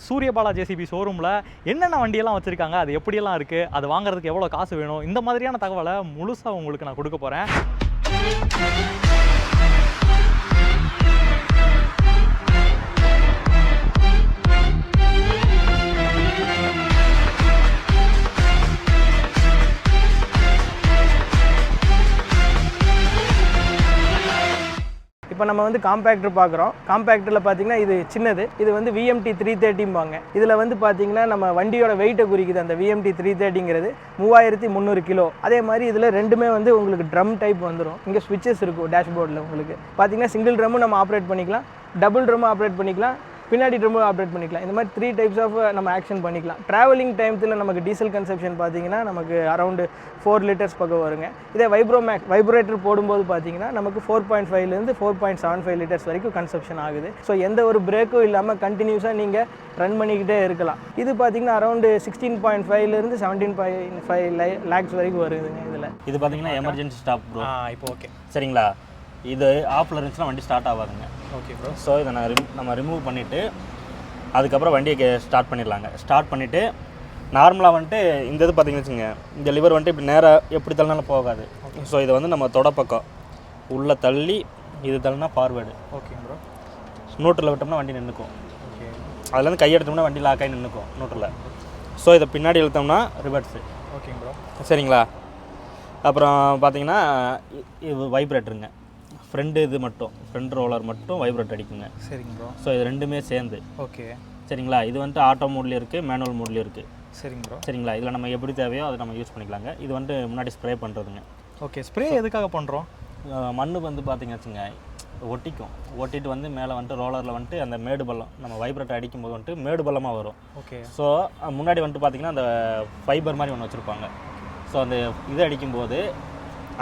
Suryabala JCB ஷோரூமில் என்னென்ன வண்டியெல்லாம் வச்சுருக்காங்க, அது எப்படியெல்லாம் இருக்குது, அது வாங்குறதுக்கு எவ்வளோ காசு வேணும், இந்த மாதிரியான தகவலை முழுசாக உங்களுக்கு நான் கொடுக்க போகிறேன். இப்போ நம்ம வந்து காம்பேக்டர் பார்க்குறோம். காம்பேக்டரில் பார்த்தீங்கன்னா இது சின்னது, இது வந்து VMT 330 இதில் வந்து பார்த்தீங்கன்னா நம்ம வண்டியோட வெயிட்டை குறிக்குது. அந்த VMT 330ங்கிறது 3300 கிலோ. அதே மாதிரி இதில் ரெண்டுமே வந்து உங்களுக்கு ட்ரம் டைப் வந்துடும். இங்கே ஸ்விட்சஸ் இருக்கும் டேஷ்போர்டில். உங்களுக்கு பார்த்தீங்கன்னா சிங்கிள் ட்ரம்மும் நம்ம ஆப்ரேட் பண்ணிக்கலாம், டபுள் ட்ரம்மும் ஆப்ரேட் பண்ணிக்கலாம், பின்னாடி ட்ரம்மும் ஆப்ரேட் பண்ணிக்கலாம். இந்த மாதிரி 3 டைப்ஸ் ஆஃப் நம்ம ஆக்ஷன் பண்ணிக்கலாம். ட்ராவலிங் டைமத்தில் நமக்கு டீசல் கன்சப்ஷன் பார்த்தீங்கன்னா நமக்கு அரௌண்டு 4 லிட்டர்ஸ் பக்கம் வருங்க. இதே வைப்ரேட்டர் போடும்போது பார்த்தீங்கன்னா நமக்கு 4.5லேருந்து 4.75 லிட்டர்ஸ் வரைக்கும் கன்சப்ஷன் ஆகுது. ஸோ எந்த ஒரு பிரேக்கும் இல்லாமல் கண்டினியூஸாக நீங்கள் ரன் பண்ணிக்கிட்டே இருக்கலாம். இது பார்த்தீங்கன்னா அரௌண்டு 16.5லேருந்து 17.5 லேக்ஸ் வரைக்கும் வருதுங்க. இதில் இது பார்த்தீங்கன்னா எமர்ஜென்சி ஸ்டாப் ப்ரோ. இப்போ ஓகே சரிங்களா, இது ஆஃபில் இருந்துச்சுன்னா வண்டி ஸ்டார்ட் ஆகாதுங்க. Okay bro. ஸோ இதை நம்ம ரிமூவ் பண்ணிவிட்டு அதுக்கப்புறம் வண்டியை ஸ்டார்ட் பண்ணிடலாங்க. ஸ்டார்ட் பண்ணிவிட்டு நார்மலாக வந்துட்டு இந்த இது பார்த்திங்கன்னு வச்சுங்க, இந்த லிவர் வந்துட்டு இப்படி நேராக எப்படி தள்ளினாலும் போகாது. ஸோ இதை வந்து நம்ம தொடப்பக்கம் உள்ளே தள்ளி இது தள்ளினா ஃபார்வேர்டு. Okay bro. நியூட்ரலில் விட்டோம்னா வண்டி நின்றுக்கும். ஓகே. அதுலேருந்து கை எடுத்தோம்னா வண்டி லாக் ஆகி நின்றுக்கும் நியூட்ரலில். ஸோ இதை பின்னாடி இழுத்தோம்னா ரிவர்ஸு. Okay bro. சரிங்களா, அப்புறம் பார்த்தீங்கன்னா இது வைப்ரேட்டருங்க. ஃப்ரெண்டு இது மட்டும், ஃப்ரண்ட் ரோலர் மட்டும் வைப்ரேட் அடிக்குங்க. சரிங்க ப்ரோ. ஸோ இது ரெண்டுமே சேர்ந்து. ஓகே. சரிங்களா, இது வந்துட்டு ஆட்டோ மோட்லேயும் இருக்குது, மேனுவல் மோட்லேயும் இருக்குது. சரிங்க ப்ரோ. சரிங்களா, இதில் நம்ம எப்படி தேவையோ அதை நம்ம யூஸ் பண்ணிக்கலாங்க. இது வந்துட்டு முன்னாடி ஸ்ப்ரே பண்ணுறதுங்க. ஓகே. ஸ்ப்ரே எதுக்காக பண்ணுறோம்? மண் வந்து பார்த்திங்கன்னு வச்சுங்க ஒட்டிக்கும். ஒட்டிட்டு வந்து மேலே வந்துட்டு ரோலரில் வந்துட்டு அந்த மேடு பள்ளம் நம்ம வைப்ரேட் அடிக்கும்போது வந்துட்டு மேடு பள்ளமாக வரும். ஓகே. ஸோ முன்னாடி வந்துட்டு பார்த்திங்கன்னா அந்த ஃபைபர் மாதிரி ஒன்று வச்சுருப்பாங்க. ஸோ அந்த இது அடிக்கும்போது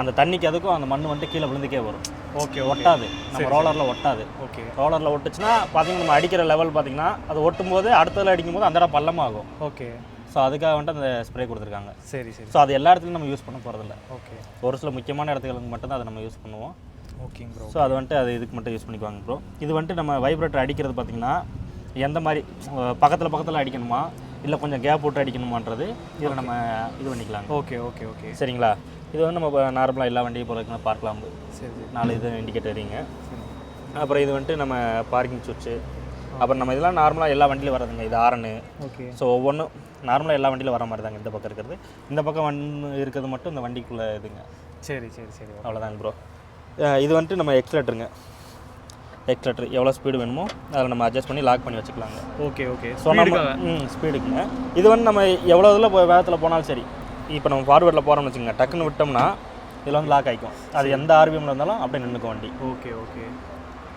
அந்த தண்ணிக்கு அதுக்கும் அந்த மண் வந்துட்டு கீழே விழுந்துக்கே வரும். ஓகே. ஒட்டாது, நம்ம ரோலரில் ஒட்டாது. ஓகே. ரோலரில் ஒட்டுச்சுன்னா பார்த்தீங்கன்னா நம்ம அடிக்கிற லெவல் பார்த்தீங்கன்னா அது ஒட்டும் போது அடுத்ததில் அடிக்கும்போது அந்த இடம் பள்ளமாகும். ஓகே. ஸோ அதுக்காக வந்துட்டு அந்த ஸ்ப்ரே கொடுத்துருக்காங்க. சரி சரி. ஸோ அது எல்லா இடத்துலையும் நம்ம யூஸ் பண்ண போகிறதில்ல. ஓகே. ஒரு சில முக்கியமான இடத்துகளுக்கு மட்டும்தான் அதை நம்ம யூஸ் பண்ணுவோம். ஓகேங்க ப்ரோ. ஸோ அது வந்துட்டு அது இதுக்கு மட்டும் யூஸ் பண்ணிக்குவாங்க ப்ரோ. இது வந்துட்டு நம்ம வைப்ரேட்டர் அடிக்கிறது பார்த்திங்கன்னா எந்த மாதிரி பக்கத்தில் அடிக்கணுமா இல்லை கொஞ்சம் கேப் விட்டு அடிக்கணுமான்றது இதில் நம்ம இது பண்ணிக்கலாங்க. Okay okay okay. சரிங்களா, இது வந்து நம்ம நார்மலாக எல்லா வண்டியும் போகிறதுக்குன்னா பார்க்கலாம். சரி சரி. 4 இது இண்டிகேட்டரிங்க. அப்புறம் இது வந்துட்டு நம்ம பார்க்கிங் சுவிட்சு. அப்புறம் நம்ம இதெல்லாம் நார்மலாக எல்லா வண்டியிலும் வர்றதுங்க. இது ஆரனு. ஓகே. ஸோ ஒவ்வொன்றும் நார்மலாக எல்லா வண்டியிலும் வர மாதிரி தாங்க. இந்த பக்கம் இருக்கிறது, இந்த பக்கம் இருக்கிறது மட்டும் இந்த வண்டிக்குள்ளே இதுங்க. சரி சரி சரி. அவ்வளோதாங்க ப்ரோ. இது வந்துட்டு நம்ம எக்ஸ்லேட்டருங்க. எக்ஸ்லேட்டர் எவ்வளோ ஸ்பீடு வேணுமோ அதில் நம்ம அட்ஜஸ்ட் பண்ணி லாக் பண்ணி வச்சுக்கலாங்க. Okay okay. ஸோ நம்ம ஸ்பீடுக்குங்க. இது வந்து நம்ம எவ்வளோ இதில் வேகத்தில் போனாலும் சரி, இப்போ நம்ம ஃபார்வேர்டில் போகிறோம்னு வச்சுக்கோங்க, டக்குன்னு விட்டோம்னா இதில் வந்து லாக் ஆகிக்கும். அது எந்த ஆர்பிஎம்மில் இருந்தாலும் அப்படியே நின்றுக்கும் வண்டி. Okay okay.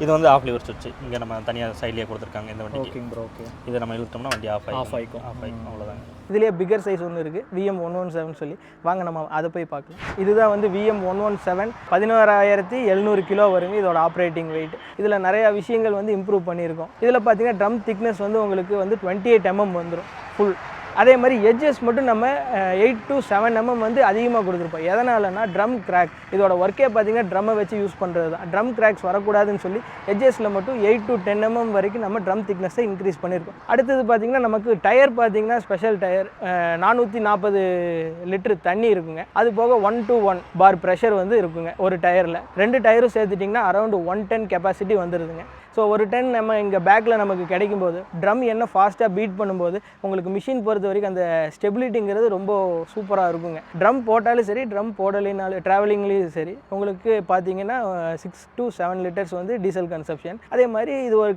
இது வந்து ஆஃப் லிவர் சுவிட்ச் இங்கே நம்ம தனியாக சைட்லேயே கொடுத்துருக்காங்க இந்த வண்டி. ஓகேங்க ப்ரோ. ஓகே. இதை நம்ம இழுத்தோம்னா வண்டி ஆஃப் ஆகிக்கும். அவ்வளோதாங்க. இதுலேயே பிகர் சைஸ் ஒன்று இருக்குது, VM117 சொல்லி. வாங்க நம்ம அதை போய் பார்க்கலாம். இதுதான் வந்து VM117 11700 கிலோ வருங்க இதோட ஆப்ரேட்டிங் வெயிட். இதில் நிறையா விஷயங்கள் வந்து இம்ப்ரூவ் பண்ணியிருக்கோம். இதில் பார்த்தீங்கன்னா ட்ரம் திக்னஸ் வந்து உங்களுக்கு வந்து 28 mm வந்துடும் ஃபுல். அதே மாதிரி எட்ஜஸ் மட்டும் நம்ம 8 to 7 mm வந்து அதிகமாக கொடுத்துருப்போம். எதனாலனா ட்ரம் கிராக், இதோட ஒர்க்கே பார்த்தீங்கன்னா ட்ரம்மை வச்சு யூஸ் பண்ணுறது தான். ட்ரம் கிராக்ஸ் வரக்கூடாதுன்னு சொல்லி எட்ஜஸில் மட்டும் 8 to 10 mm வரைக்கும் நம்ம ட்ரம் திக்னஸை இன்க்ரீஸ் பண்ணியிருக்கோம். அடுத்தது பார்த்தீங்கன்னா நமக்கு டயர் பார்த்தீங்கன்னா ஸ்பெஷல் டயர் 440 லிட்டர் தண்ணி இருக்குங்க. அது போக 1 to 1 பார் ப்ரெஷர் வந்து இருக்குங்க ஒரு டயரில். 2 டயரும் சேர்த்துட்டிங்கன்னா அரௌண்ட் 110 கெப்பாசிட்டி வந்துடுதுங்க. ஸோ ஒரு 10 நம்ம இங்கே பேக்கில் நமக்கு கிடைக்கும்போது ட்ரம் என்ன ஃபாஸ்ட்டாக பீட் பண்ணும்போது உங்களுக்கு மிஷின் பொறுத்த வரைக்கும் அந்த ஸ்டெபிலிட்டிங்கிறது ரொம்ப சூப்பராக இருக்குங்க. ட்ரம் போட்டாலும் சரி, ட்ரம் போடலைனாலும் ட்ராவலிங்லேயும் சரி உங்களுக்கு பார்த்தீங்கன்னா 6 to 7 லிட்டர்ஸ் வந்து டீசல் கன்சப்ஷன். அதே மாதிரி இது ஒரு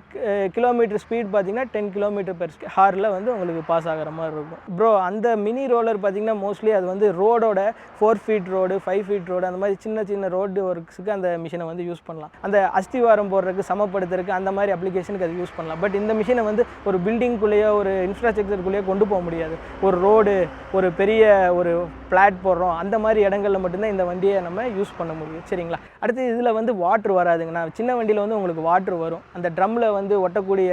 கிலோமீட்டர் ஸ்பீட் பார்த்தீங்கன்னா 10 km/h வந்து உங்களுக்கு பாஸ் ஆகிற மாதிரி இருக்கும். ப்ரோ அந்த மினி ரோலர் பார்த்தீங்கன்னா மோஸ்ட்லி அது வந்து ரோடோட 4 feet ரோடு 5 feet ரோடு அந்த மாதிரி சின்ன சின்ன ரோடு ஒர்க்ஸுக்கு அந்த மிஷினை வந்து யூஸ் பண்ணலாம். அந்த அஸ்திவாரம் போடுறதுக்கு சமப்படுத்துறதுக்கு அந்த மாதிரி அப்ளிகேஷனுக்கு அது யூஸ் பண்ணலாம். பட் இந்த மிஷினை வந்து ஒரு பில்டிங்குள்ளேயோ ஒரு இன்ஃப்ராஸ்ட்ரக்சருக்குள்ளேயோ கொண்டு போக முடியாது. ஒரு ரோடு, ஒரு பெரிய ஒரு பிளாட் போடுறோம் அந்த மாதிரி இடங்களில் மட்டும்தான் இந்த வண்டியை நம்ம யூஸ் பண்ண முடியும். சரிங்களா. அடுத்து இதில் வந்து வாட்ரு வராதுங்க. நான் சின்ன வண்டியில் வந்து உங்களுக்கு வாட்ரு வரும். அந்த ட்ரம்மில் வந்து ஒட்டக்கூடிய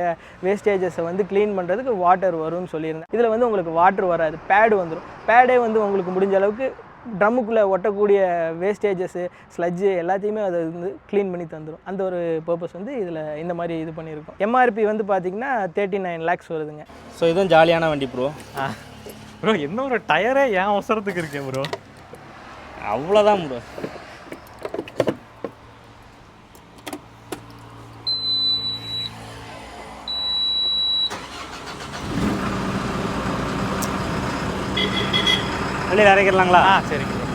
வேஸ்டேஜஸை வந்து க்ளீன் பண்ணுறதுக்கு வாட்டர் வரும்னு சொல்லியிருந்தேன். இதில் வந்து உங்களுக்கு வாட்ரு வராது, பேடு வந்துடும். பேடே வந்து உங்களுக்கு முடிஞ்ச அளவுக்கு ட்ரம்முக்குள்ளே ஒட்டக்கூடிய வேஸ்டேஜஸ்ஸு ஸ்லட்ஜு எல்லாத்தையுமே அதை வந்து க்ளீன் பண்ணி தந்துடும். அந்த ஒரு பர்பஸ் வந்து இதில் இந்த மாதிரி இது பண்ணியிருக்கோம். எம்ஆர்பி வந்து பார்த்திங்கன்னா 39 lakhs வருதுங்க. ஸோ இதுவும் ஜாலியான வண்டி ப்ரோ. ப்ரோ என்ன ஒரு டயரே ஏன் அவசரத்துக்கு இருக்கேன் ப்ரோ. அவ்வளோதான் ப்ரோ. வெளியில் இறக்கிடலாங்களா? சரிங்க ப்ரோ.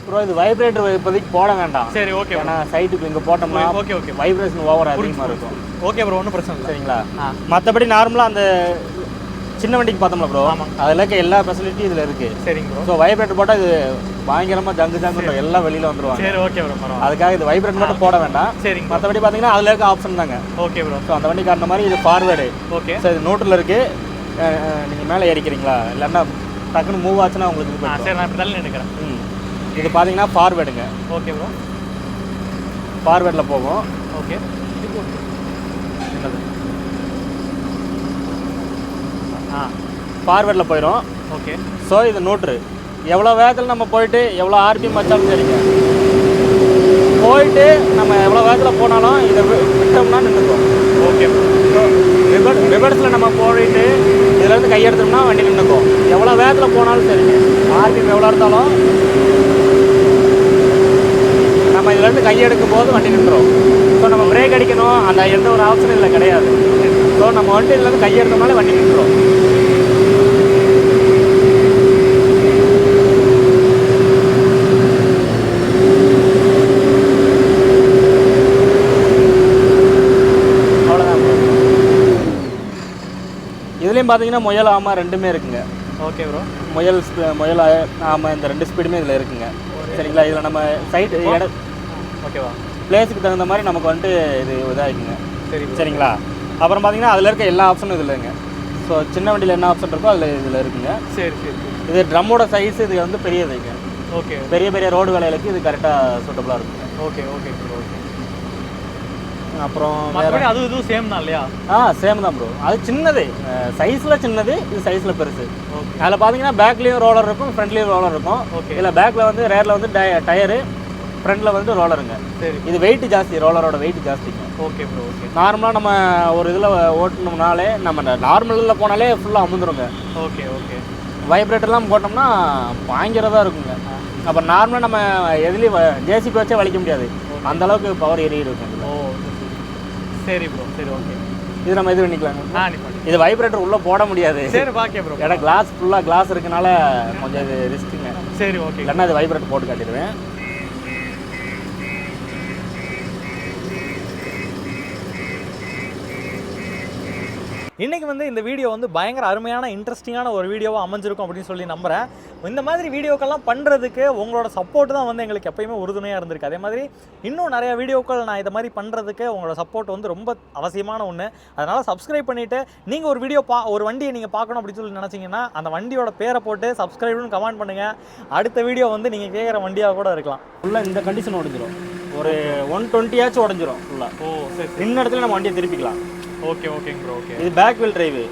ப்ரோ இது வைப்ரேட்டர் இப்போதைக்கு போட வேண்டாம். சரி ஓகே. ஏன்னா சைட்டுக்கு இங்கே போட்டோம்னா ஓகே ஓகே வைப்ரேஷன் ஓவர் அதிகமாக இருக்கும். ஓகே ப்ரோ, ஒன்றும் பிரச்சனை இல்லை. சரிங்களா? மற்றபடி நார்மலாக அந்த சின்ன வண்டிக்கு பார்த்தோம்ல ப்ரோ, அதில் இருக்க எல்லா ஃபெசிலிட்டியும் இதில் இருக்குது. சரிங்க ப்ரோ. ஸோ வைப்ரேட்டர் போட்டால் இது பயங்கரமாக ஜங்கு எல்லாம் வெளியில் வந்துருவாங்க. சரி ஓகே ப்ரோ, பரவாயில்ல. அதுக்காக இது வைப்ரேட்டர் மட்டும் போட வேண்டாம். சரிங்க. மற்றபடி பார்த்தீங்கன்னா அதில் இருக்க ஆப்ஷன் தாங்க. Okay bro. ஸோ அந்த வண்டி காட்டுற மாதிரி இது ஃபார்வேர்டு. ஓகே. ஸோ இது நோட்டில் இருக்குது. நீங்கள் மேலே ஏறிக்கிறீங்களா இல்லைன்னா டக்குன்னு மூவ் ஆச்சுன்னா உங்களுக்கு சரி, நான் இப்படி தள்ளி நினைக்கிறேன். இது பார்த்தீங்கன்னா ஃபார்வேர்டுங்க. Okay bro. ஃபார்வேர்டில் போகும். ஓகே. ஃபார்வேர்டில் போயிடும். ஓகே. ஸோ இது நோட்ரு எவ்வளோ வேகத்தில் நம்ம போயிட்டு எவ்வளோ ஆர்பிஎம் வச்சாலும் சரிங்க, போயிட்டு நம்ம எவ்வளோ வேகத்தில் போனாலும் இதை விட்டோம்னா நின்றுக்கும். ஓகே. ஸோ ரிவர்ஸில் நம்ம போயிட்டு இதிலேருந்து கையெடுத்தோம்னா வண்டி நின்றுக்கும். எவ்வளோ வேகத்தில் போனாலும் சரிங்க, ஆர்பிஎம் எவ்வளோ இருந்தாலும் நம்ம இதிலேருந்து கையெடுக்கும் போது வண்டி நின்றுடும். ஸோ நம்ம பிரேக் அடிக்கணும் அந்த எந்த ஒரு ஆப்ஷனும் இதில் கிடையாது. ஸோ நம்ம வந்துட்டு இதுலேருந்து கையெடுத்தோம்னாலே வண்டி நின்றுடும். இதுலேயும் பார்த்தீங்கன்னா முயல் ஆமாம் ரெண்டுமே இருக்குங்க. Okay bro. முயல் ஆமாம் இந்த ரெண்டு ஸ்பீடுமே இதில் இருக்குங்க. சரிங்களா? இதில் நம்ம சைட் ஓகேவா பிளேஸுக்கு தகுந்த மாதிரி நமக்கு வந்துட்டு இது இதாகிக்குங்க. சரி சரிங்களா? அப்புறம் பார்த்தீங்கன்னா அதில் இருக்க எல்லா ஆப்ஷனும் இதில் இருக்குங்க. ஸோ சின்ன வண்டியில் என்ன ஆப்ஷன் இருக்கோ இதில் இருக்குங்க. சரி சரி. இது ட்ரம்மோட சைஸ் இது வந்து பெரியதுங்க. ஓகே. பெரிய பெரிய ரோடு வேலைகளுக்கு இது கரெக்டாக சூட்டபுளாக இருக்குங்க. Okay okay bro. ஓகே. அப்புறம் மற்றபடி அது இதுவும் சேம் தான் இல்லையா? சேம் தான் ப்ரோ. அது சின்னது சைஸில் சின்னது, இது சைஸில் பெருசு. ஓகே. அதில் பார்த்தீங்கன்னா பேக்லேயும் ரோலர் இருக்கும், ஃப்ரண்ட்லேயும் ரோலர் இருக்கும். ஓகே. இதில் பேக்கில் வந்து ரேரில் வந்து டயரு, ஃப்ரண்ட்டில் வந்து ரோலருங்க. சரி. இது வெயிட் ஜாஸ்தி, ரோலரோட வெயிட் ஜாஸ்திங்க. Okay bro. ஓகே. நார்மலாக நம்ம ஒரு இதில் ஓட்டணும்னாலே நம்ம நார்மலில் போனாலே ஃபுல்லாக அமுந்துருங்க. Okay okay. வைப்ரேட்டர்லாம் போட்டோம்னா பயங்கரதாக இருக்குங்க. அப்போ நார்மலாக நம்ம எதுலேயும் ஜேசிபி வச்சே வலிக்க முடியாது, அந்தளவுக்கு பவர் ஏறி இருக்கும். ஓ சரி ப்ரோ. சரி ஓகே. இது நம்ம இது பண்ணிக்கலாங்க. இது வைப்ரேட்டர் உள்ளே போட முடியாது. சரி பாக்கே ப்ரோ. ஏன்னா ஃபுல்லாக கிளாஸ் இருக்கனால கொஞ்சம் இது ரிஸ்க்குங்க. சரி ஓகே. இல்லைன்னா இது வைப்ரேட்டர் போட்டு காட்டிடுவேன். இன்றைக்கி வந்து இந்த வீடியோ வந்து பயங்கர அருமையான இன்ட்ரெஸ்டிங்கான ஒரு வீடியோவாக அமைஞ்சிருக்கும் அப்படின்னு சொல்லி நம்புகிறேன். இந்த மாதிரி வீடியோக்கெல்லாம் பண்ணுறதுக்கு உங்களோட சப்போர்ட் தான் வந்து எங்களுக்கு எப்பயுமே உறுதுணையாக இருந்திருக்கு. அதே மாதிரி இன்னும் நிறையா வீடியோக்கள் நான் இதை மாதிரி பண்ணுறதுக்கு உங்களோட சப்போர்ட் வந்து ரொம்ப அவசியமான ஒன்று. அதனால் சப்ஸ்கிரைப் பண்ணிவிட்டு நீங்கள் ஒரு வண்டியை நீங்கள் பார்க்கணும் அப்படின்னு சொல்லி நினச்சிங்கன்னா அந்த வண்டியோட பேரை போட்டு சப்ஸ்கிரைப்னு கமெண்ட் பண்ணுங்கள். அடுத்த வீடியோ வந்து நீங்கள் கேட்குற வண்டியாக கூட இருக்கலாம். ஃபுல்லாக இந்த கண்டிஷன் உடஞ்சிரும், ஒரு 120 உடஞ்சிரும் ஃபுல்லாக. ஓ சரி. இன்ன இடத்துல நம்ம வண்டியை திருப்பிக்கலாம். ஓகே ஓகேங்க ப்ரோ. ஓகே. இது பேக் வீல் டிரைவு.